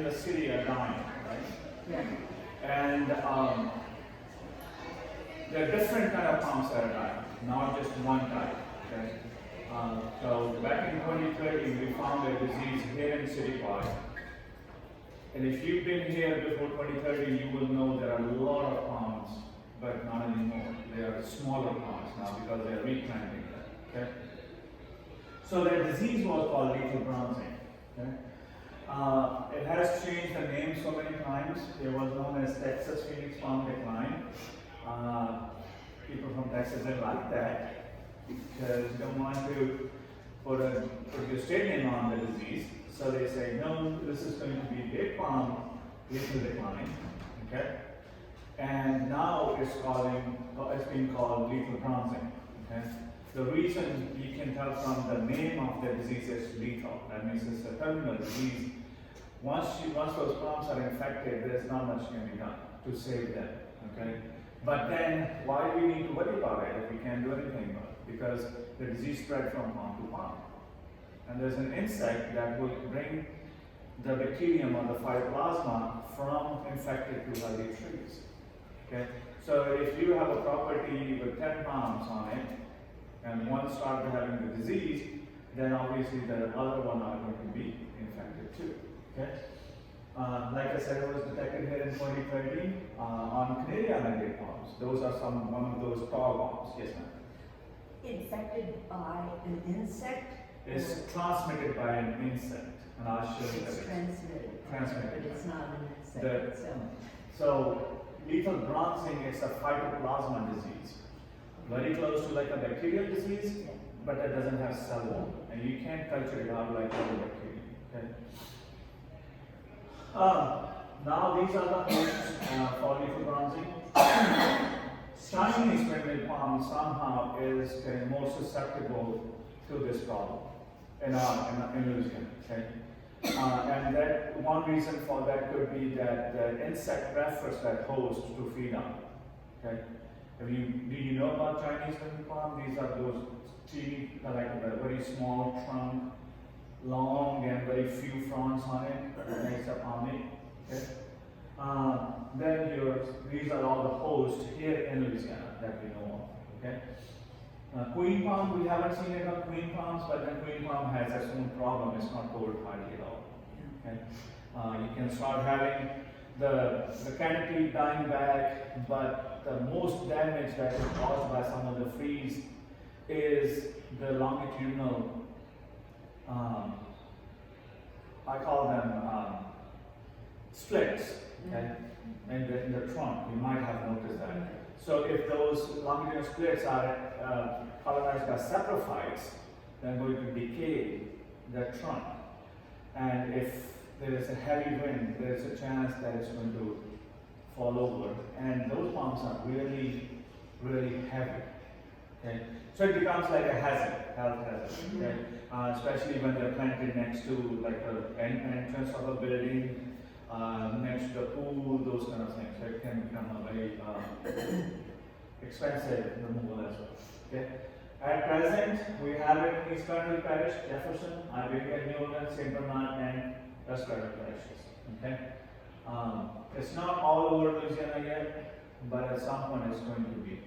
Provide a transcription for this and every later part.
in the city are dying, right? Yeah. And there are different kind of palms that are dying, not just one type. Okay? So back in 2013, we found a disease here in City Park. And if you've been here before 2013, you will know there are a lot of palms, but not anymore. They are smaller palms now because they are replanting them. Okay? So their disease was called lethal bronzing. Okay? It has changed the name so many times. It was known as Texas Phoenix palm decline. People from Texas didn't like that because they don't want to put your state name on the disease. So they say, no, this is going to be date palm lethal decline. Okay? And now it's being called lethal bronzing. Okay? The reason you can tell from the name of the disease is lethal. That means it's a terminal disease. Once those palms are infected, there's not much can be done to save them. Okay? But then, why do we need to worry about it if we can't do anything about it? Because the disease spread from palm to palm. And there's an insect that will bring the bacterium or the phytoplasma from infected to healthy trees. Okay? So if you have a property with 10 palms on it, and one started having the disease, then obviously the other one are going to be infected too. Okay? Like I said, it was detected here in 2013 on Canadian Island palms. Those are one of those tall palms. Yes, ma'am. Infected by an insect? It's transmitted by an insect, and I'll show you It's that. transmitted. Transmitted. But it's not an insect itself. So lethal bronzing is a phytoplasma disease, very close to like a bacterial disease, but it doesn't have cell wall, and you can't culture it out like other bacteria. Okay. Now these are the hosts for lethal bronzing. Chinese windmill palm somehow is getting more susceptible to this problem in Louisiana. Okay? And that one reason for that could be that the insect prefers that host to feed on. Okay? Do you know about Chinese windmill palm? These are those teeny, like a very small trunk, long and very few fronds on it. That makes a palmate. Okay? Then these are all the hosts here in Louisiana that we know of. Okay? Queen palm, we haven't seen it on queen palms, but the queen palm has its own problem. It's not cold hardy at all. Okay? You can start having the canopy dying back, but the most damage that is caused by some of the freeze is the longitudinal, I call them splits, okay? In the trunk. You might have noticed that. So if those longitudinal splits are colonized by saprophytes, they're going to decay the trunk. And if there is a heavy wind, there is a chance that it's going to fall over. And those palms are really, really heavy. Okay? So it becomes like a hazard, health hazard. Okay? Especially when they're planted next to like an entrance of a building, next to the pool, those kind of things. So it can become a very expensive removal as well. Okay? At present, we have it in East Carroll Parish, Jefferson, Iberia, New Orleans, St. Bernard, and West Carroll parishes. Okay? It's not all over Louisiana yet, but at some point it's going to be.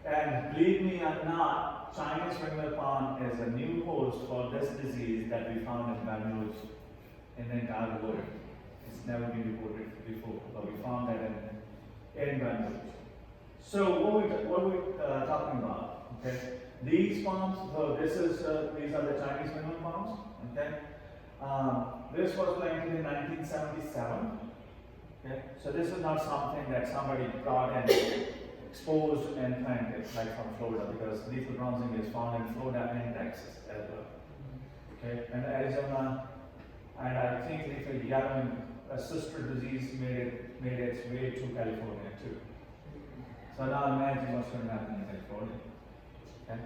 And believe me or not, Chinese windmill palm is a new host for this disease that we found in Baton in the entire world. It's never been reported before, but we found that in Baton. So what are we talking about? Okay, these palms. So these are the Chinese windmill palms. Okay, this was planted in 1977. Okay, so this is not something that somebody brought and exposed and planted like from Florida, because lethal bronzing is found in Florida and Texas as well. Okay, and Arizona. And I think lethal yellowing, a sister disease, made its way to California too. So now imagine what's going to happen in California. Okay?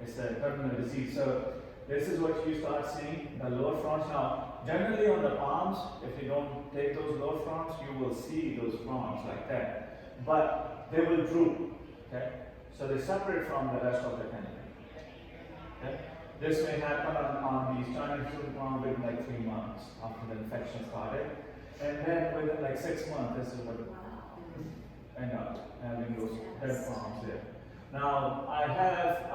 It's a terminal disease. So this is what you start seeing, the lower fronds. Now, generally on the palms, if you don't take those lower fronds, you will see those fronds like that. But they will droop. Okay? So they separate from the rest of the canopy. Okay? This may happen on these Chinese fruit palm within like 3 months after the infection started. And then within like 6 months, this is what end up having those dead palms there. Now, I have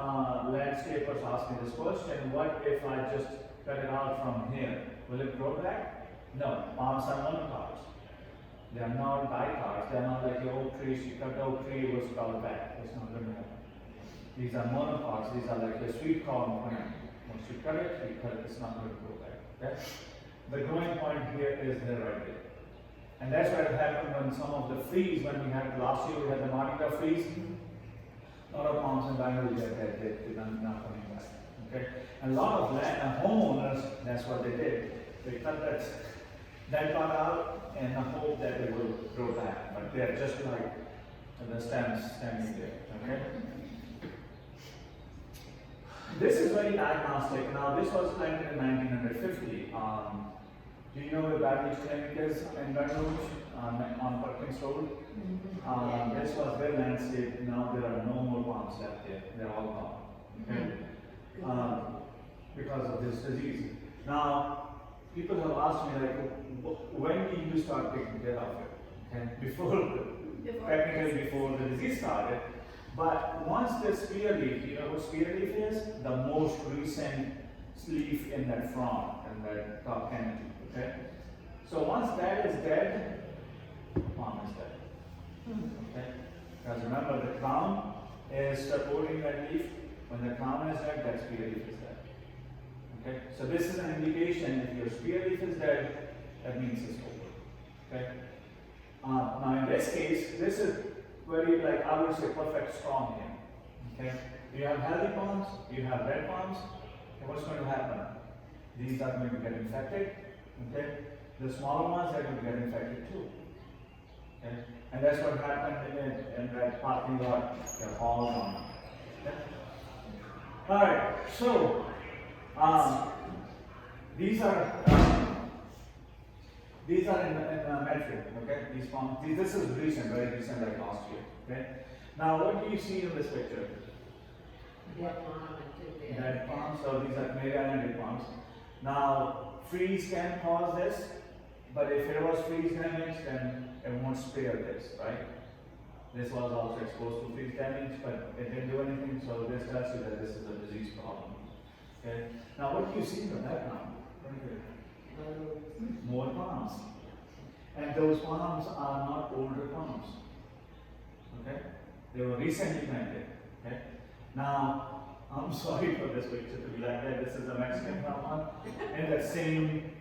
landscapers ask me this question: what if I just cut it out from here? Will it grow back? No, palms are monocots. They are not dicots. They are not like your oak trees. You cut the oak tree, it will sprout back. It's not going to happen. These are monocots. These are like a sweet corn plant. Once you cut it, it's not going to grow back. Okay? The growing point here is there right there. And that's what happened when some of the freeze, when we had last year, we had the Mardi Gras freeze. A lot of palms in Bangalore, they're not coming back. Okay? And a lot of homeowners, that's what they did. They cut that part out and hope that it will grow back. But they're just like the stems standing there. Okay? This is very diagnostic. Now, this was planted in 1950. Do you know where Baptist Clinic is in Bangalore on Perkins Road? This was their landscape. Now there are no more palms left there. They're all gone. Okay? Because of this disease. Now, people have asked me, like, when did you start taking care of it? Okay? Technically before the disease started. But once the spear leaf, you know what spear leaf is? The most recent leaf in that frond, in that top canopy. Okay? So once that is dead, palm is dead. Okay? Because remember, the crown is supporting that leaf. When the crown is dead, that spear leaf is dead. Okay? So this is an indication if your spear leaf is dead, that means it's over. Okay? Now in this case, this is very, like, I would say, perfect storm here. Okay? You have healthy palms, you have red palms, and what's going to happen? These are going to get infected. Okay? The smaller ones are going to get infected too. Okay? And that's what happened in that parking lot. They're all gone. Okay? Alright, so these are in metric, okay? These palms, this is recent, very recent, like last year. Okay? Now, what do you see in this picture? Dead palms. So these are Canary Island palms. Now, freeze can cause this, but if it was freeze damage, then it won't spare this, right? This was also exposed to freeze damage, but it didn't do anything, so this tells you that this is a disease problem. Okay? Now, what do you see in the background? More palms. And those palms are not older palms. Okay? They were recently planted. Okay? Now, I'm sorry for this picture to be like that. This is a Mexican palm in the same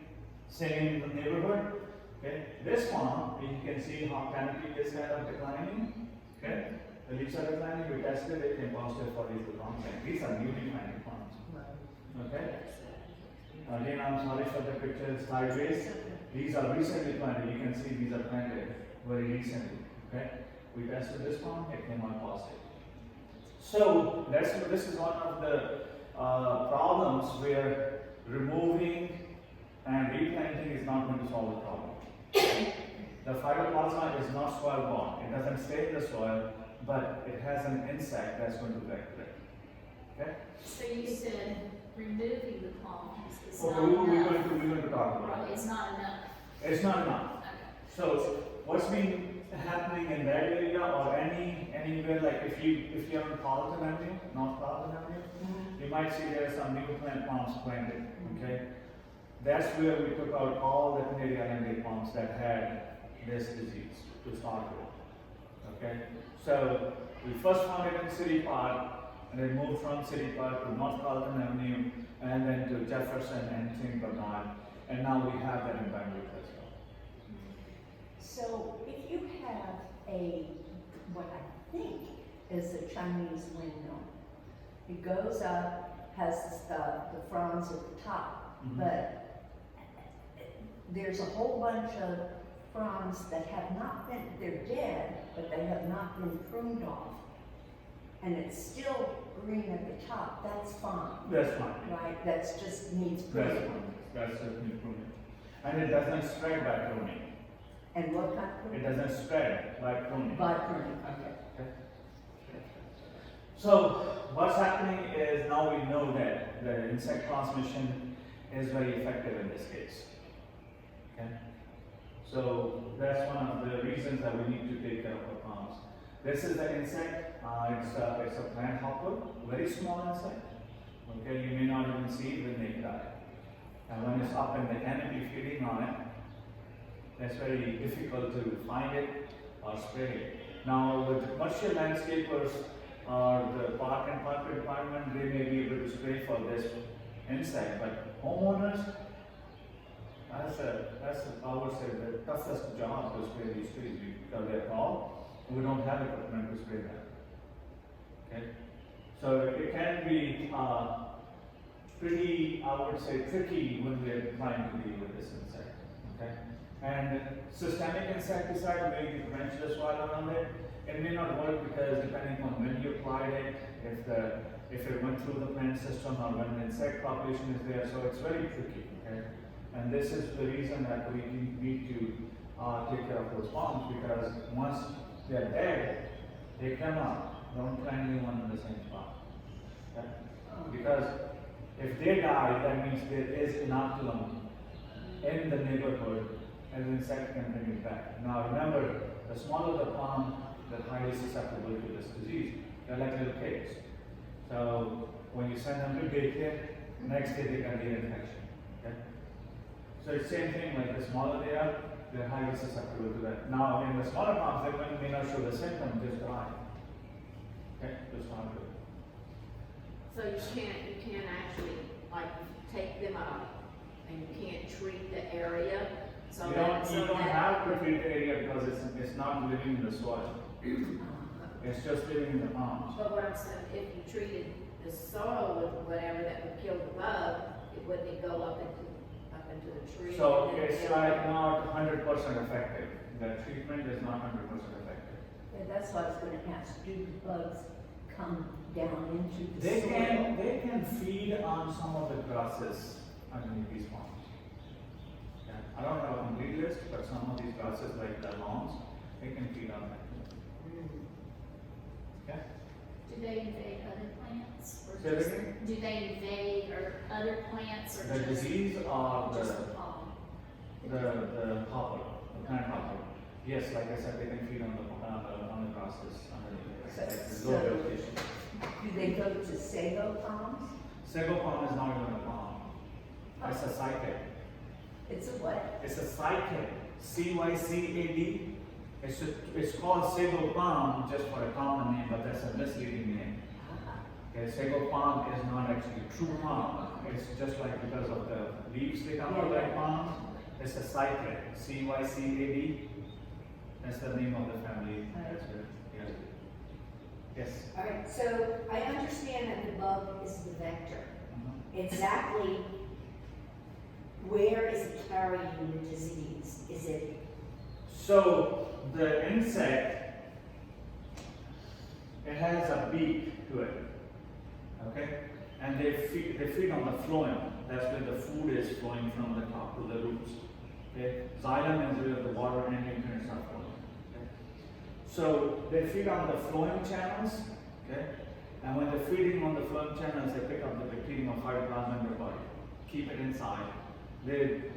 neighborhood. Okay? This palm, you can see how canopy is kind of declining. Okay? The leaves are declining. We tested it, came positive for these palms. And these are newly planted palms. Okay? Again, I'm sorry for the picture sideways. These are recently planted. You can see these are planted very recently. Okay? We tested this palm, it came out positive. So this is one of the problems where removing and replanting is not going to solve the problem. The phytoplasma is not soil borne. It doesn't stay in the soil, but it has an insect that's going to affect it. Okay? So you said removing the palms is Okay, not we're enough. going to talk about Right, it. it's not enough. It's not enough. Okay. So what's been happening in that area or anywhere, like if you're on Carlton Avenue, North Carlton Avenue, you might see there are some new plant palms planted. Okay, that's where we took out all the Canary Island palms that had this disease to start with. Okay, so we first found it in City Park, and then moved from City Park to North Carlton Avenue, and then to Jefferson and St. Bernard, and now we have that in Bangalore as well. So if you have what I think is a Chinese windmill, it goes up, has the fronds at the top, but there's a whole bunch of fronds that have not been, they're dead, but they have not been pruned off. And it's still green at the top, that's fine. That's fine. Right, that's just needs pruning. That's just need pruning. And it doesn't spread by pruning. And what kind of It pruning? doesn't spread by pruning. By pruning, okay. So what's happening is now we know that the insect transmission is very effective in this case. Okay? So that's one of the reasons that we need to take care of our palms. This is the insect. It's a plant hopper, very small insect. Okay, you may not even see it with naked eye. And when it's up in the canopy feeding on it, it's very difficult to find it or spray it. Now, with the commercial landscapers or the park and park department, they may be able to spray for this insect, but homeowners, that's I would say the toughest job to spray these trees because they're tall. We don't have equipment to spray them. Okay, so it can be pretty, I would say, tricky when we're trying to deal with this insect. Okay, and systemic insecticide may be branchless while around it. It may not work because depending on when you applied it, if it went through the plant system or when the insect population is there, so it's very tricky. Okay, and this is the reason that we need to take care of those palms, because once they're dead, take them out. Don't plant new one in the same spot. Okay? Because if they die, that means there is inoculum in the neighborhood and the insect can bring it back. Now remember, the smaller the palm, the highly susceptible to this disease. They're like little kids. So when you send them to daycare, next day they can get infection. Okay? So it's the same thing, like the smaller they are, they're highly susceptible to that. Now in the smaller palms, they may not show the symptoms, just die. Okay, that's not good. So you can't actually, like, take them out, and you can't treat the area, so You that, don't have to treat the area because it's not living in the soil. It's just living in the palms. But what I'm saying, if you treated the soil with whatever that would kill the bug, wouldn't it go up into the tree? So and then it's kill like it? not 100% effective. The treatment is not 100% effective. And that's what I was gonna ask, do the bugs come down into the They soil? can feed on some of the grasses underneath these palms. Yeah. I don't have a complete list, but some of these grasses like the lawns, they can feed on that. Okay? Do they invade other plants? Or Say that just- again? Do they invade or other plants or The just, disease or just the the palm? hopper, the plant hopper. Yes, like I said, they can feed on the grasses underneath. So- Like the low vegetation. Do they go to sago palms? Sago palm is not even a palm. It's a cycad. It's a what? It's a cycad. CYCAD. It's called sago palm just for a common name, but that's a misleading name. Okay, sago palm is not actually a true palm. It's just like because of the leaves they come out like palms. It's a cycad. CYCAD. That's the name of the family. That's it. Yeah. Yes. All right, so I understand that the bug is the vector. Exactly where is it carrying the disease? Is it, So the insect, it has a beak to it, okay? And they feed on the phloem. That's where the food is flowing from the top to the roots. Okay? Xylem is where the water and nutrients are flowing. Okay? So they feed on the phloem channels, okay? And when they're feeding on the phloem channels, they pick up the bacterium or phytoplasma in their body, keep it inside.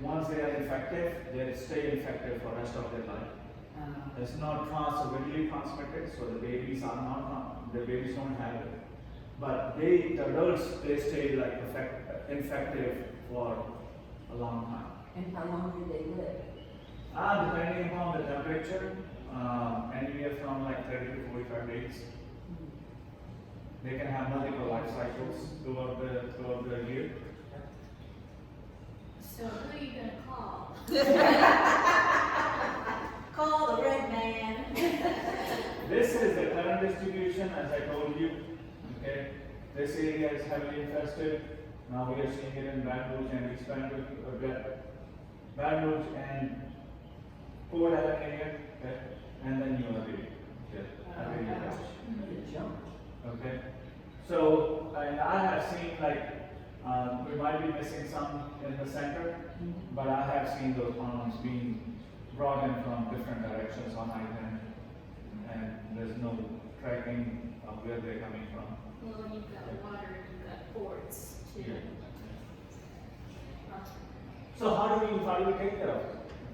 Once they are infected, they stay infected for the rest of their life. It's not readily transmitted, so the babies don't have it. But the adults, they stay like infective for a long time. And how long do they live? Depending upon the temperature, anywhere from like 30 to 45 days. They can have multiple life cycles throughout the year. So who are you gonna call? call the red man? This is the current distribution, as I told you. Okay, this area is heavily infested. Now we are seeing it in Baton Rouge and East Baton Rouge and Port Allen area, okay, and then New Orleans. The jump. Okay, so and I have seen like we might be missing some in the center, but I have seen those palms being brought in from different directions on island, and there's no tracking where they're coming from. Well, you've got water, and you've got ports too. Yeah. So how do we take care of it?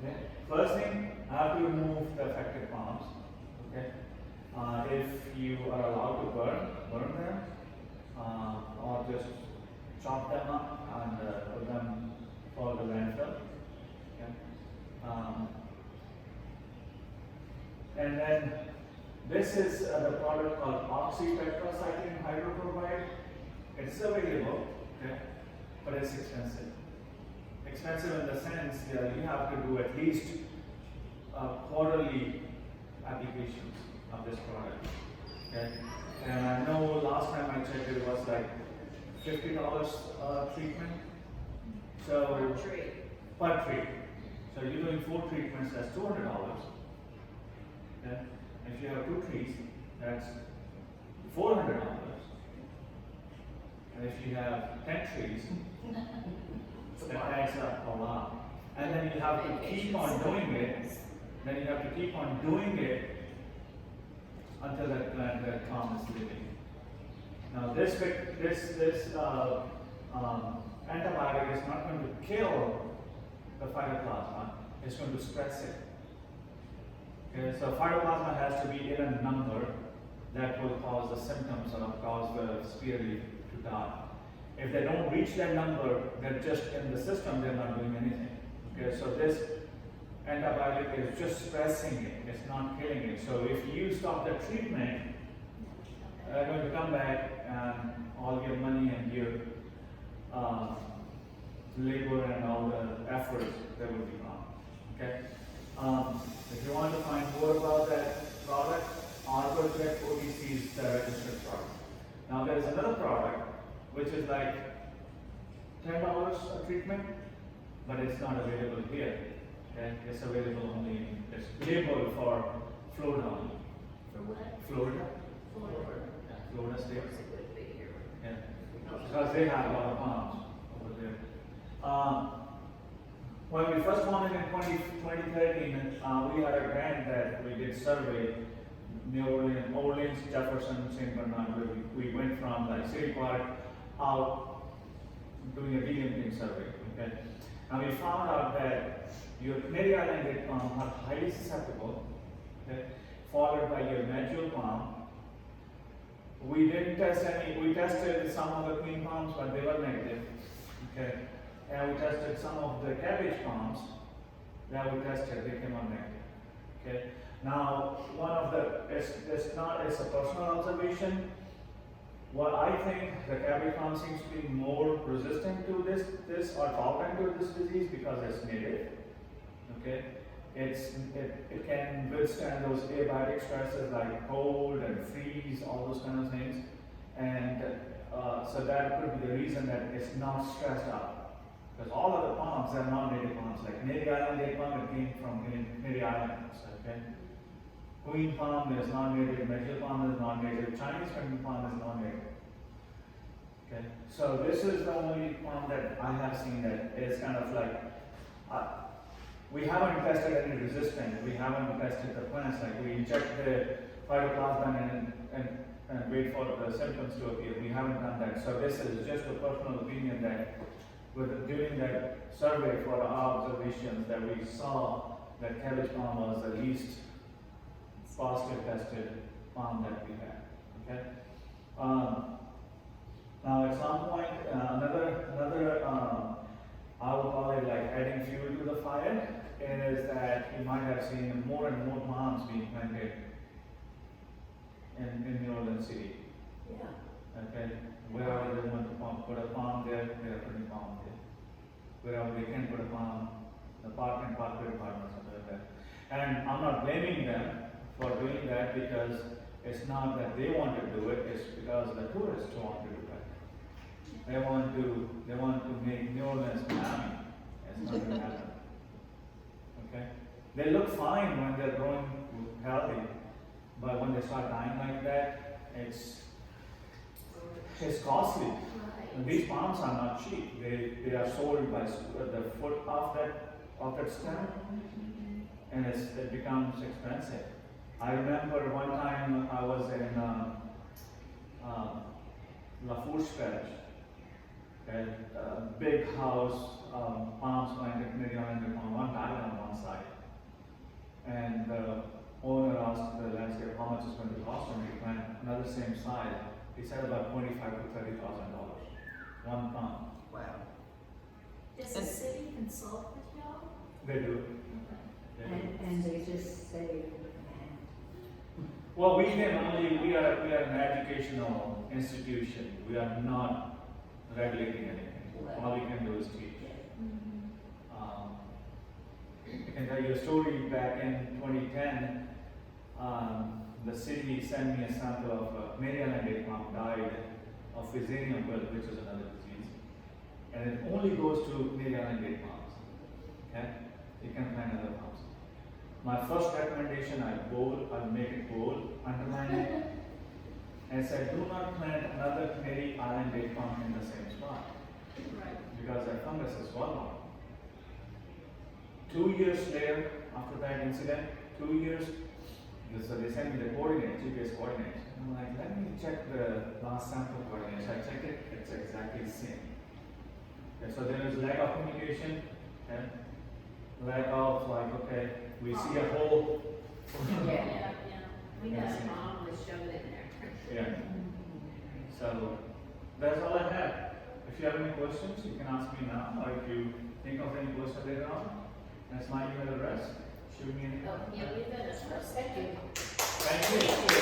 Okay. First thing, I have to remove the affected palms. Okay. If you are allowed to burn them, or just chop them up and put them for the landfill. Okay. And then this is the product called Oxy Tetracycline hydrochloride. It's available, okay, but it's expensive. Expensive in the sense that you have to do at least quarterly applications of this product. Okay, and I know last time I checked it was like $50 treatment. So Per tree. per tree. So you're doing 4 treatments, that's $200. Okay, if you have 2 trees, that's $400. And if you have 10 trees, that adds up a lot. And then you have to keep on doing it. Then you have to keep on doing it until that plant, that palm is living. Now this antibiotic is not going to kill the phytoplasma, it's going to suppress it. Okay, so phytoplasma has to be in a number that will cause the symptoms or cause the spear leaf to die. If they don't reach that number, they're just in the system, they're not doing anything. Okay, so this antibiotic is just suppressing it, it's not killing it. So if you stop the treatment, they're going to come back and all your money and your labor and all the efforts, they will be gone. Okay? If you want to find more about that product, ArborJet OTC is the registered product. Now there is another product which is like $10 a treatment, but it's not available here. Okay? It's available only, it's labeled for Florida only. For what? Florida? Florida. Florida State. It's a good figure. Yeah. Because they have a lot of palms over there. When we first wanted in 2013, we had a grant that we did survey New Orleans, Jefferson, St. Bernard, where we went from like City Park out doing a delimpiting survey. Okay, and we found out that your Canary Island palm are highly susceptible. Okay, followed by your medjool palm. We didn't test any. We tested some of the queen palms, but they were negative. Okay. And we tested some of the cabbage palms that we tested, they came out negative. Okay. Now, one of the, it's a personal observation. What I think the cabbage palm seems to be more resistant to this or tolerant to this disease because it's native. Okay. It can withstand those abiotic stresses like cold and freeze, all those kind of things. And so that could be the reason that it's not stressed out. Because all of the palms are non-native palms, like Canary Island date palm, it came from Canary Islands, okay? Queen palm is non-native, medjool palm is non-native, Chinese penguin palm is non-native. Okay, so this is the only palm that I have seen that is kind of like, we haven't tested any resistance, we haven't tested the plants, like we inject the phytoplasma and wait for the symptoms to appear. We haven't done that. So this is just a personal opinion that during that survey for our observations that we saw that cabbage palm was the least positive tested palm that we had. Okay. Now at some point, another I would call it like adding fuel to the fire is that you might have seen more and more palms being planted in New Orleans City. Yeah. Okay. Wherever they want to put a palm there, they are putting palm there. Wherever they can put a palm, the park and parkway departments are doing that. And I'm not blaming them for doing that because it's not that they want to do it, it's because the tourists want to do it. They want to make New Orleans Miami. It's not going to happen. Okay? They look fine when they're growing healthy, but when they start dying like that, it's costly. And these palms are not cheap. They are sold by the foot of that stem, and it becomes expensive. I remember one time I was in La Fourche Parish, okay, big house, palms planted, maybe on one died on one side. And the owner asked the landscape how much it's going to cost him to plant another same size. He said about $25,000 to $30,000, one palm. Wow. Does the city consult with y'all? They do. They do. And they just say, Well, we are an educational institution. We are not regulating anything. All we can do is teach. I can tell you a story back in 2010. The city sent me a sample of Mary Ellen date palm died of Fusarium wilt, which is another disease. And it only goes to Mary Ellen date palms. Okay? You can plant other palms. My first recommendation, I'll make it bold, underline it, and said, do not plant another Mary Ellen date palm in the same spot, Right. because that fungus is well known. 2 years later, after that incident, 2 years, so they sent me the coordinates, GPS coordinates. I'm like, let me check the last sample coordinates. I checked it, it's exactly the same. Okay, so there is lack of communication, okay? Lack of like, okay, we see a whole. yeah. Yeah. We got a mom that shoved it in there. Yeah. So that's all I have. If you have any questions, you can ask me now, or if you think of any question later on, that's my email address. Shoot me an email. Oh, yeah, we got a first. Thank you. Thank you.